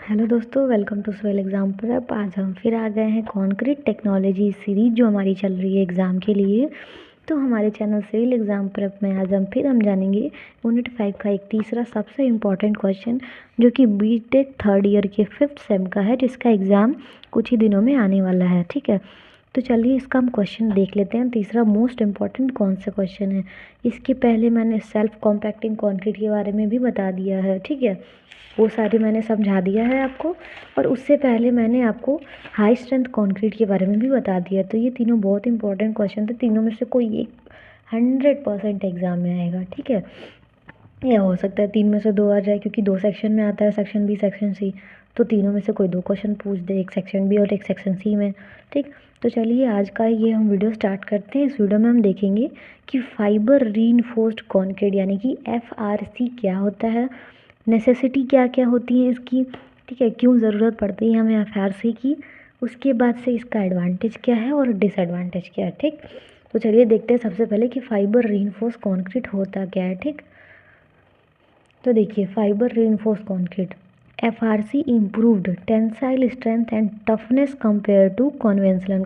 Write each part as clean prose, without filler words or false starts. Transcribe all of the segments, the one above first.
Hello दोस्तों, welcome to Swell Exam Prep. आज हम फिर आ गए हैं कॉन्क्रीट टेक्नोलॉजी सीरीज जो हमारी चल रही है एग्ज़ाम के लिए। तो हमारे चैनल सिविल एग्ज़ाम प्रेप में आज हम जानेंगे यूनिट 5 का एक तीसरा सबसे इम्पॉर्टेंट क्वेश्चन जो कि बीटेक थर्ड ईयर के 5th सेम का है, जिसका एग्ज़ाम कुछ ही दिनों में आने वाला है। ठीक है, तो चलिए इसका हम क्वेश्चन देख लेते हैं। तीसरा मोस्ट इम्पॉर्टेंट कौन सा क्वेश्चन है। इसके पहले मैंने सेल्फ कॉम्पैक्टिंग कंक्रीट के बारे में भी बता दिया है। ठीक है, वो सारे मैंने समझा दिया है आपको। और उससे पहले मैंने आपको हाई स्ट्रेंथ कंक्रीट के बारे में भी बता दिया। तो ये तीनों बहुत इंपॉर्टेंट क्वेश्चन थे। तीनों में से कोई एक 100% एग्ज़ाम में आएगा। ठीक है, या हो सकता है 3 में से 2 आ जाए, क्योंकि 2 सेक्शन में आता है, सेक्शन बी सेक्शन सी। तो तीनों में से कोई 2 क्वेश्चन पूछ दे, एक सेक्शन बी और एक सेक्शन सी में। ठीक, तो चलिए आज का ये हम वीडियो स्टार्ट करते हैं। इस वीडियो में हम देखेंगे कि फाइबर रीइंफोर्स्ड कंक्रीट यानी कि FRC क्या होता है, नेसेसिटी क्या क्या होती है इसकी, ठीक है, क्यों ज़रूरत पड़ती है हमें FRC की, उसके बाद से इसका एडवांटेज क्या है और डिसएडवांटेज क्या है। ठीक, तो चलिए देखते हैं सबसे पहले कि फाइबर रीइंफोर्स्ड कंक्रीट होता क्या है। ठीक, तो देखिए fibre reinforce concrete FRC improved tensile strength and toughness compare to conventional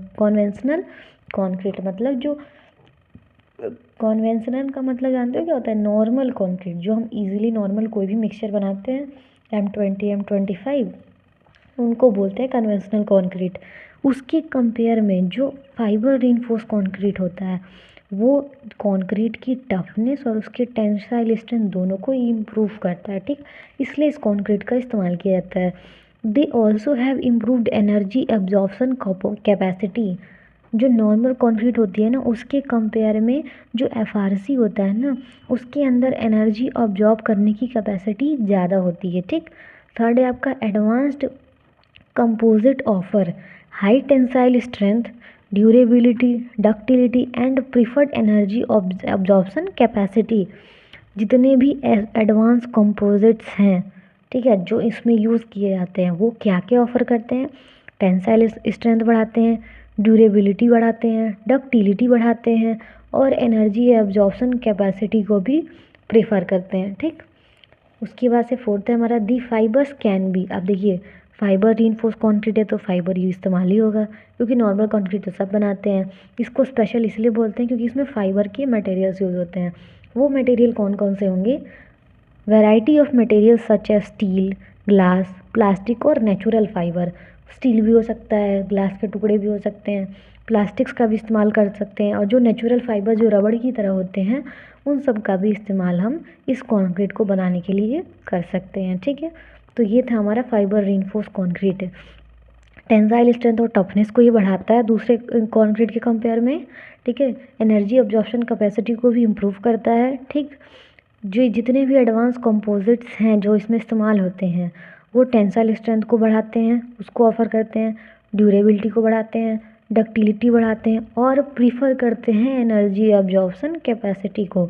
concrete. मतलब जो कॉन्वेंशनल का मतलब जानते हो क्या होता है, नॉर्मल कंक्रीट जो हम इजीली नॉर्मल कोई भी मिक्सचर बनाते हैं M20 M25, उनको बोलते हैं कन्वेंशनल कंक्रीट। उसके कंपेयर में जो फाइबर रीइंफोर्स कंक्रीट होता है वो कंक्रीट की टफनेस और उसके टेंसाइल स्ट्रेंथ दोनों को इम्प्रूव करता है। ठीक, इसलिए इस कंक्रीट का इस्तेमाल किया जाता है। They also have improved energy absorption capacity. जो नॉर्मल कंक्रीट होती है ना, उसके कंपेयर में जो FRC होता है ना, उसके अंदर एनर्जी ऑब्जॉर्ब करने की कैपेसिटी ज़्यादा होती है। ठीक, थर्ड है आपका advanced composite offer high tensile strength, durability, ductility and preferred energy absorption capacity. जितने भी एडवांस कंपोजिट्स हैं, ठीक है, जो इसमें यूज़ किए जाते हैं, वो क्या क्या ऑफ़र करते हैं, टेंसाइल स्ट्रेंथ बढ़ाते हैं, ड्यूरेबिलिटी बढ़ाते हैं, डक्टिलिटी बढ़ाते हैं और एनर्जी एब्जॉर्प्शन कैपेसिटी को भी प्रेफर करते हैं। ठीक, उसके बाद से फोर्थ है हमारा दी फाइबर्स कैन बी। अब देखिए फाइबर रीइंफोर्स कंक्रीट है तो फाइबर यूज इस्तेमाल ही होगा, क्योंकि नॉर्मल कंक्रीट तो सब बनाते हैं। इसको स्पेशल इसलिए बोलते हैं क्योंकि इसमें फाइबर के मटेरियल्स यूज़ होते हैं। वो मटेरियल कौन कौन से होंगे, variety of material such as steel, glass, plastic और नेचुरल फाइबर। स्टील भी हो सकता है, ग्लास के टुकड़े भी हो सकते हैं, प्लास्टिक्स का भी इस्तेमाल कर सकते हैं, और जो नेचुरल फाइबर जो रबड़ की तरह होते हैं उन सब का भी इस्तेमाल हम इस कंक्रीट को बनाने के लिए कर सकते हैं। ठीक है, तो ये था हमारा fibre reinforce concrete. Tensile strength और टफनेस को ये बढ़ाता है दूसरे कंक्रीट के कंपेयर में। ठीक है, एनर्जी अब्जॉर्प्शन कैपेसिटी को भी इम्प्रूव करता है। ठीक, जो जितने भी एडवांस कंपोजिट्स हैं जो इसमें इस्तेमाल होते हैं वो टेंसाइल स्ट्रेंथ को बढ़ाते हैं, उसको ऑफर करते हैं, ड्यूरेबिलिटी को बढ़ाते हैं, डक्टिलिटी बढ़ाते हैं और प्रीफर करते हैं एनर्जी अब्जॉर्प्शन कैपेसिटी को।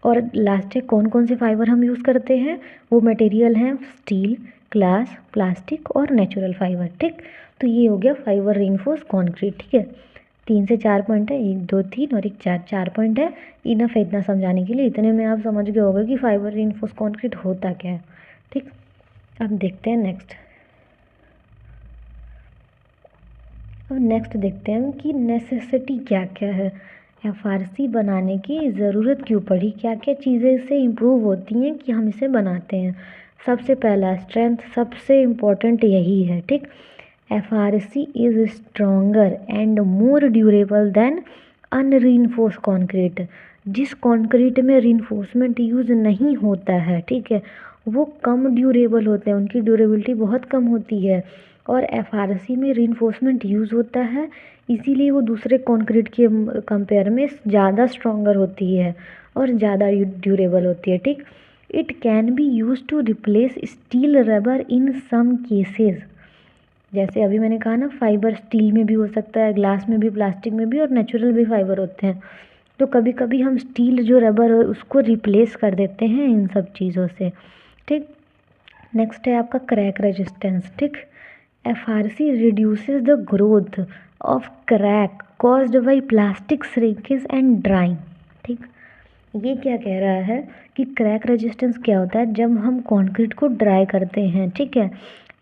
और लास्ट है कौन कौन से फाइबर हम यूज़ करते हैं, वो मटेरियल हैं स्टील, ग्लास, प्लास्टिक और नेचुरल फाइबर। ठीक, तो ये हो गया फाइबर रीइंफोर्स कंक्रीट। ठीक है, 3 से 4 पॉइंट है, 1 2 3 और एक 4, 4 पॉइंट है। इनफ है इतना समझाने के लिए। इतने में आप समझ गए होगा कि फाइबर रीइंफोर्स कंक्रीट होता क्या है। ठीक, अब देखते हैं नेक्स्ट। अब नेक्स्ट देखते हैं कि नेसेसिटी क्या क्या है, FRC बनाने की ज़रूरत क्यों पड़ी, क्या क्या चीज़ें इससे इम्प्रूव होती हैं कि हम इसे बनाते हैं। सबसे पहला स्ट्रेंथ, सबसे इम्पोर्टेंट यही है। ठीक, FRC is stronger and more durable than unreinforced concrete. जिस कंक्रीट में रीइंफोर्समेंट यूज़ नहीं होता है, ठीक है, वो कम ड्यूरेबल होते हैं, उनकी ड्यूरेबिलिटी बहुत कम होती है। और FRC में रीइंफोर्समेंट यूज़ होता है, इसीलिए वो दूसरे कंक्रीट के कंपेयर में ज़्यादा स्ट्रोंगर होती है और ज़्यादा ड्यूरेबल होती है। ठीक, it can be use to replace steel rebar in some cases. जैसे अभी मैंने कहा ना, फाइबर स्टील में भी हो सकता है, ग्लास में भी, प्लास्टिक में भी और नेचुरल भी फाइबर होते हैं। तो कभी कभी हम स्टील जो रबर है उसको रिप्लेस कर देते हैं इन सब चीज़ों से। ठीक, नेक्स्ट है आपका क्रैक रेजिस्टेंस। ठीक, FRC reduces the growth of crack caused by plastic shrinkage and drawing. ठीक, ये क्या कह रहा है कि क्रैक रेजिस्टेंस क्या होता है, जब हम कंक्रीट को ड्राई करते हैं, ठीक है,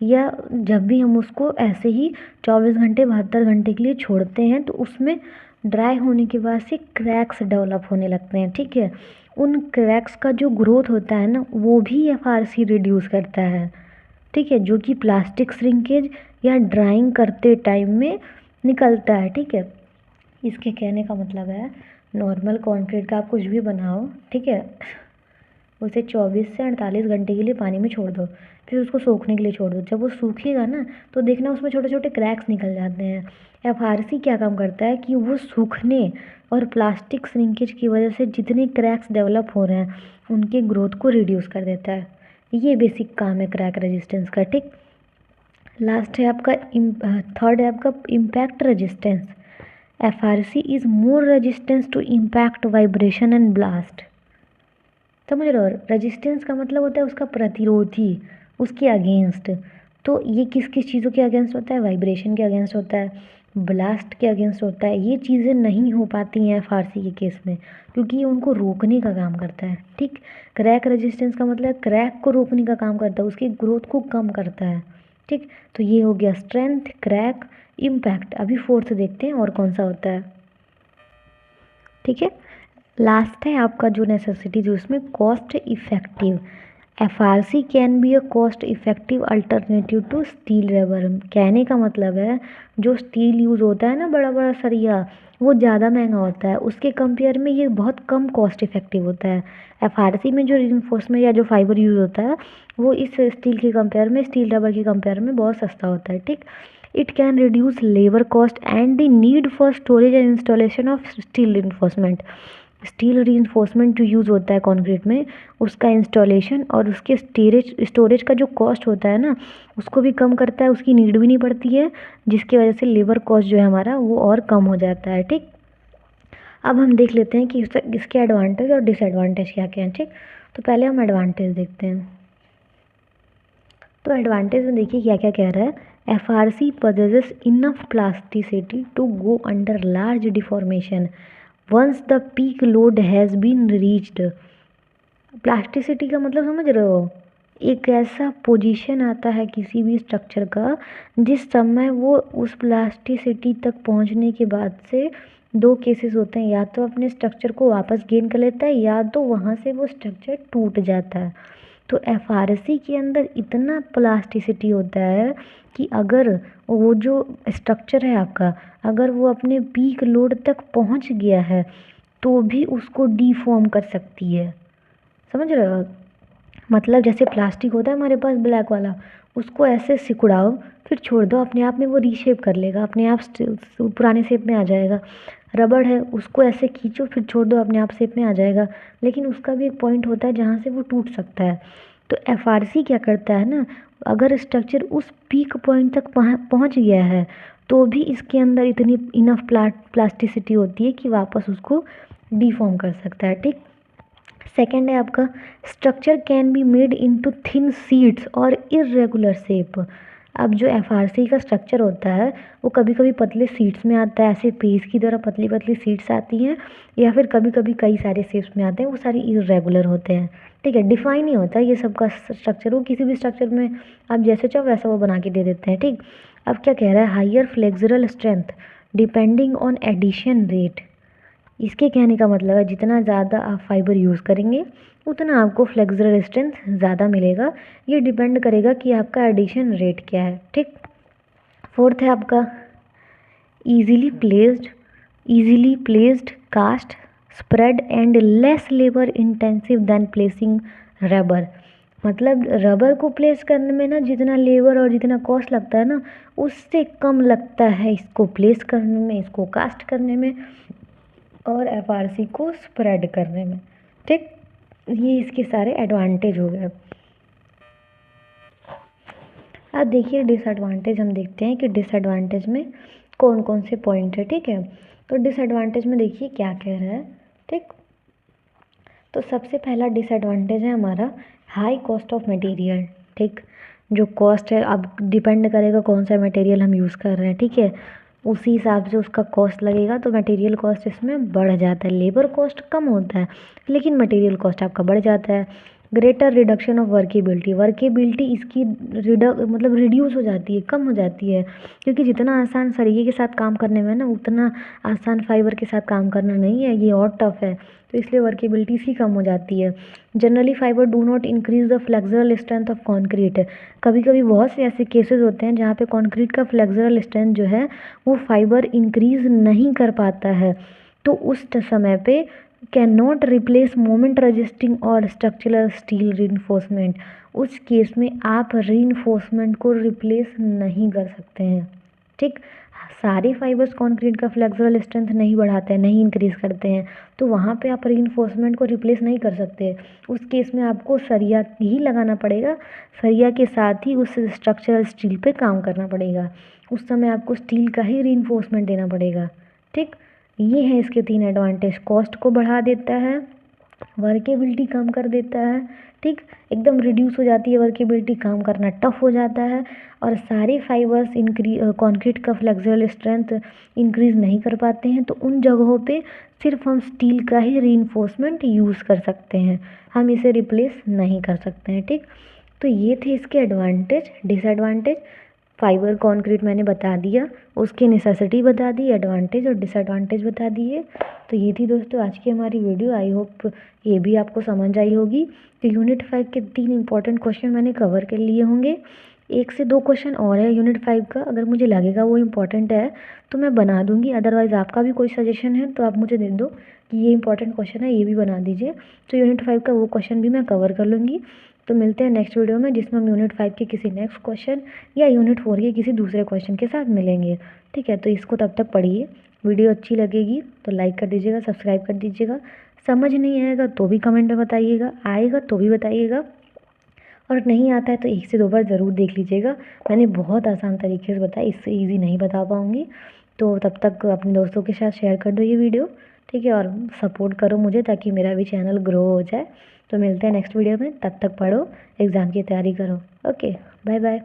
या जब भी हम उसको ऐसे ही 24 घंटे 72 घंटे के लिए छोड़ते हैं तो उसमें ड्राई होने के बाद से क्रैक्स डेवलप होने लगते हैं, ठीक है। उन क्रैक्स का जो ग्रोथ होता है ना वो भी एफआरसी रिड्यूस करता है, ठीक है, जो कि प्लास्टिक श्रिंकेज या ड्राइंग करते टाइम में निकलता है, ठीक है। इसके कहने का मतलब है नॉर्मल कंक्रीट का आप कुछ भी बनाओ, ठीक है, उसे 24 से 48 घंटे के लिए पानी में छोड़ दो, फिर उसको सूखने के लिए छोड़ दो। जब वो सूखेगा ना तो देखना उसमें छोटे छोटे क्रैक्स निकल जाते हैं। एफआरसी क्या काम करता है कि वो सूखने और प्लास्टिक श्रिंकेज की वजह से जितने क्रैक्स डेवलप हो रहे हैं उनके ग्रोथ को रिड्यूस कर देता है। ये बेसिक काम है क्रैक रेजिस्टेंस का, ठीक। लास्ट है आपका थर्ड है आपका impact resistance. FRC is more resistance to impact vibration and blast. समझ रहे हो, रेजिस्टेंस का मतलब होता है उसका प्रतिरोधी, उसके अगेंस्ट। तो ये किस किस चीज़ों के अगेंस्ट होता है, वाइब्रेशन के अगेंस्ट होता है, ब्लास्ट के अगेंस्ट होता है। ये चीज़ें नहीं हो पाती हैं फारसी के केस में क्योंकि ये उनको रोकने का काम करता है, ठीक। क्रैक रेजिस्टेंस का मतलब क्रैक को रोकने का काम करता है, उसकी ग्रोथ को कम करता है, ठीक। तो ये हो गया स्ट्रेंथ, क्रैक, इम्पैक्ट। अभी फोर्थ देखते हैं और कौन सा होता है, ठीक है। लास्ट है आपका जो नेसेसिटी जो इसमें cost effective. FRC can be a cost effective alternative to steel rebar. कहने का मतलब है जो स्टील यूज़ होता है ना, बड़ा बड़ा सरिया, वो ज़्यादा महंगा होता है, उसके कंपेयर में ये बहुत कम कॉस्ट इफेक्टिव होता है। एफआरसी में जो रिइंफोर्समेंट या जो फाइबर यूज़ होता है वो इस स्टील के कंपेयर में, स्टील रबर के कंपेयर में बहुत सस्ता होता है, ठीक। It can reduce labour cost and the need for storage and installation of steel reinforcement. Steel reinforcement जो यूज़ होता है कंक्रीट में उसका इंस्टॉलेशन और उसके स्टोरेज का जो कॉस्ट होता है ना उसको भी कम करता है, उसकी नीड भी नहीं पड़ती है, जिसकी वजह से लेबर कॉस्ट जो है हमारा वो और कम हो जाता है, ठीक। अब हम देख लेते हैं कि इसके एडवांटेज और डिसएडवांटेज क्या क्या हैं, ठीक। तो पहले हम एडवांटेज देखते हैं। तो एडवांटेज में देखिए क्या क्या कह रहा है। FRC possesses enough plasticity to go under large deformation once the peak load has been reached। Plasticity का मतलब समझ रहे हो, एक ऐसा पोजीशन आता है किसी भी स्ट्रक्चर का जिस समय वो उस प्लास्टिसिटी तक पहुंचने के बाद से दो केसेस होते हैं, या तो अपने स्ट्रक्चर को वापस गेन कर लेता है या तो वहाँ से वो स्ट्रक्चर टूट जाता है। तो एफआरसी के अंदर इतना प्लास्टिसिटी होता है कि अगर वो जो स्ट्रक्चर है आपका अगर वो अपने पीक लोड तक पहुंच गया है तो भी उसको डीफॉर्म कर सकती है। समझ रहे हो, मतलब जैसे प्लास्टिक होता है हमारे पास ब्लैक वाला, उसको ऐसे सिकुड़ाओ फिर छोड़ दो, अपने आप में वो रीशेप कर लेगा, अपने आप पुराने शेप में आ जाएगा। रबड़ है उसको ऐसे खींचो फिर छोड़ दो, अपने आप शेप में आ जाएगा, लेकिन उसका भी एक पॉइंट होता है जहाँ से वो टूट सकता है। तो एफआरसी क्या करता है ना, अगर स्ट्रक्चर उस पीक पॉइंट तक पहुँच गया है तो भी इसके अंदर इतनी इनफ प्लास्टिसिटी होती है कि वापस उसको डीफॉर्म कर सकता है, ठीक। सेकेंड है आपका structure can be made into thin sheets और इरेगुलर शेप। अब जो एफआरसी का स्ट्रक्चर होता है वो कभी कभी पतले शीट्स में आता है, ऐसे पेज की तरह पतली पतली शीट्स आती हैं, या फिर कभी कभी कई सारे शेप्स में आते हैं, वो सारे इरेगुलर होते हैं, ठीक है। डिफाइन नहीं होता ये सबका स्ट्रक्चर, वो किसी भी स्ट्रक्चर में आप जैसे चाहो वैसा वो बना के दे देते हैं, ठीक। अब क्या कह रहा है, higher flexural strength depending on addition rate. इसके कहने का मतलब है जितना ज़्यादा आप फाइबर यूज़ करेंगे उतना आपको फ्लेक्सुरल स्ट्रेंथ ज़्यादा मिलेगा। ये डिपेंड करेगा कि आपका एडिशन रेट क्या है, ठीक। फोर्थ है आपका easily placed cast spread and less labour intensive than placing rebar. मतलब रबर को प्लेस करने में ना जितना लेबर और जितना कॉस्ट लगता है ना उससे कम लगता है इसको प्लेस करने में, इसको कास्ट करने में और एफआरसी को स्प्रेड करने में, ठीक। ये इसके सारे एडवांटेज हो गए। अब देखिए डिसएडवांटेज हम देखते हैं कि डिसएडवांटेज में कौन कौन से पॉइंट है, ठीक है। तो डिसएडवांटेज में देखिए क्या कह रहा है, ठीक। तो सबसे पहला डिसएडवांटेज है हमारा हाई कॉस्ट ऑफ मटेरियल, ठीक। जो कॉस्ट है अब डिपेंड करेगा कौन सा मटेरियल हम यूज़ कर रहे हैं, ठीक है, उसी हिसाब से उसका कॉस्ट लगेगा। तो मटेरियल कॉस्ट इसमें बढ़ जाता है, लेबर कॉस्ट कम होता है लेकिन मटेरियल कॉस्ट आपका बढ़ जाता है। Greater reduction of workability, workability इसकी मतलब रिड्यूस हो जाती है, कम हो जाती है, क्योंकि जितना आसान सरिये के साथ काम करने में ना, उतना आसान फाइबर के साथ काम करना नहीं है, ये और टफ है, तो इसलिए वर्केबिलिटी इसकी कम हो जाती है। Generally fibre do not increase the flexural strength of concrete. कभी कभी बहुत से ऐसे केसेस होते हैं जहाँ पे कॉन्क्रीट का फ्लेक्सरल स्ट्रेंथ जो है वो फाइबर इंक्रीज नहीं कर पाता है, तो उस समय पे can not replace moment resisting और स्ट्रक्चरल स्टील रीइंफोर्समेंट। उस केस में आप रीइंफोर्समेंट को रिप्लेस नहीं कर सकते हैं। ठीक, सारे फाइबर्स कंक्रीट का फ्लेक्सुरल स्ट्रेंथ नहीं बढ़ाते हैं, नहीं इंक्रीज करते हैं, तो वहाँ पे आप रीइंफोर्समेंट को रिप्लेस नहीं कर सकते। उस केस में आपको सरिया ही लगाना पड़ेगा, सरिया के साथ ही उस स्ट्रक्चरल स्टील पे काम करना पड़ेगा, उस समय आपको स्टील का ही रीइंफोर्समेंट देना पड़ेगा। ठीक, ये है इसके 3 एडवांटेज। कॉस्ट को बढ़ा देता है, वर्केबिलिटी कम कर देता है, ठीक, एकदम रिड्यूस हो जाती है वर्केबिलिटी, काम करना टफ हो जाता है, और सारे फाइबर्स कंक्रीट का फ्लेक्सुरल स्ट्रेंथ इंक्रीज नहीं कर पाते हैं, तो उन जगहों पे सिर्फ हम स्टील का ही रीइंफोर्समेंट यूज़ कर सकते हैं, हम इसे रिप्लेस नहीं कर सकते हैं। ठीक, तो ये थे इसके एडवांटेज। डिसएडवांटेज फाइबर कंक्रीट मैंने बता दिया, उसकी नेसेसिटी बता दी, एडवांटेज और डिसएडवांटेज बता दिए। तो ये थी दोस्तों आज की हमारी वीडियो। आई होप ये भी आपको समझ आई होगी कि यूनिट 5 के 3 इंपॉर्टेंट क्वेश्चन मैंने कवर कर लिए होंगे। 1 से 2 क्वेश्चन और है यूनिट 5 का, अगर मुझे लगेगा वो इम्पॉर्टेंट है तो मैं बना दूंगी, अदरवाइज़ आपका भी कोई सजेशन है तो आप मुझे दे दो कि ये इंपॉर्टेंट क्वेश्चन है, ये भी बना दीजिए, तो यूनिट 5 का वो क्वेश्चन भी मैं कवर कर लूँगी। तो मिलते हैं नेक्स्ट वीडियो में, जिसमें हम यूनिट 5 के किसी नेक्स्ट क्वेश्चन या यूनिट 4 के किसी दूसरे क्वेश्चन के साथ मिलेंगे। ठीक है, तो इसको तब तक पढ़िए। वीडियो अच्छी लगेगी तो लाइक कर दीजिएगा, सब्सक्राइब कर दीजिएगा। समझ नहीं आएगा तो भी कमेंट में बताइएगा, आएगा तो भी बताइएगा, और नहीं आता है तो 1 से 2 बार ज़रूर देख लीजिएगा। मैंने बहुत आसान तरीके से बताया, इससे ईजी नहीं बता पाऊँगी। तो तब तक अपने दोस्तों के साथ शेयर कर दो ये वीडियो, ठीक है, और सपोर्ट करो मुझे ताकि मेरा भी चैनल ग्रो हो जाए। तो मिलते हैं नेक्स्ट वीडियो में, तब तक पढ़ो, एग्ज़ाम की तैयारी करो। Okay, bye bye.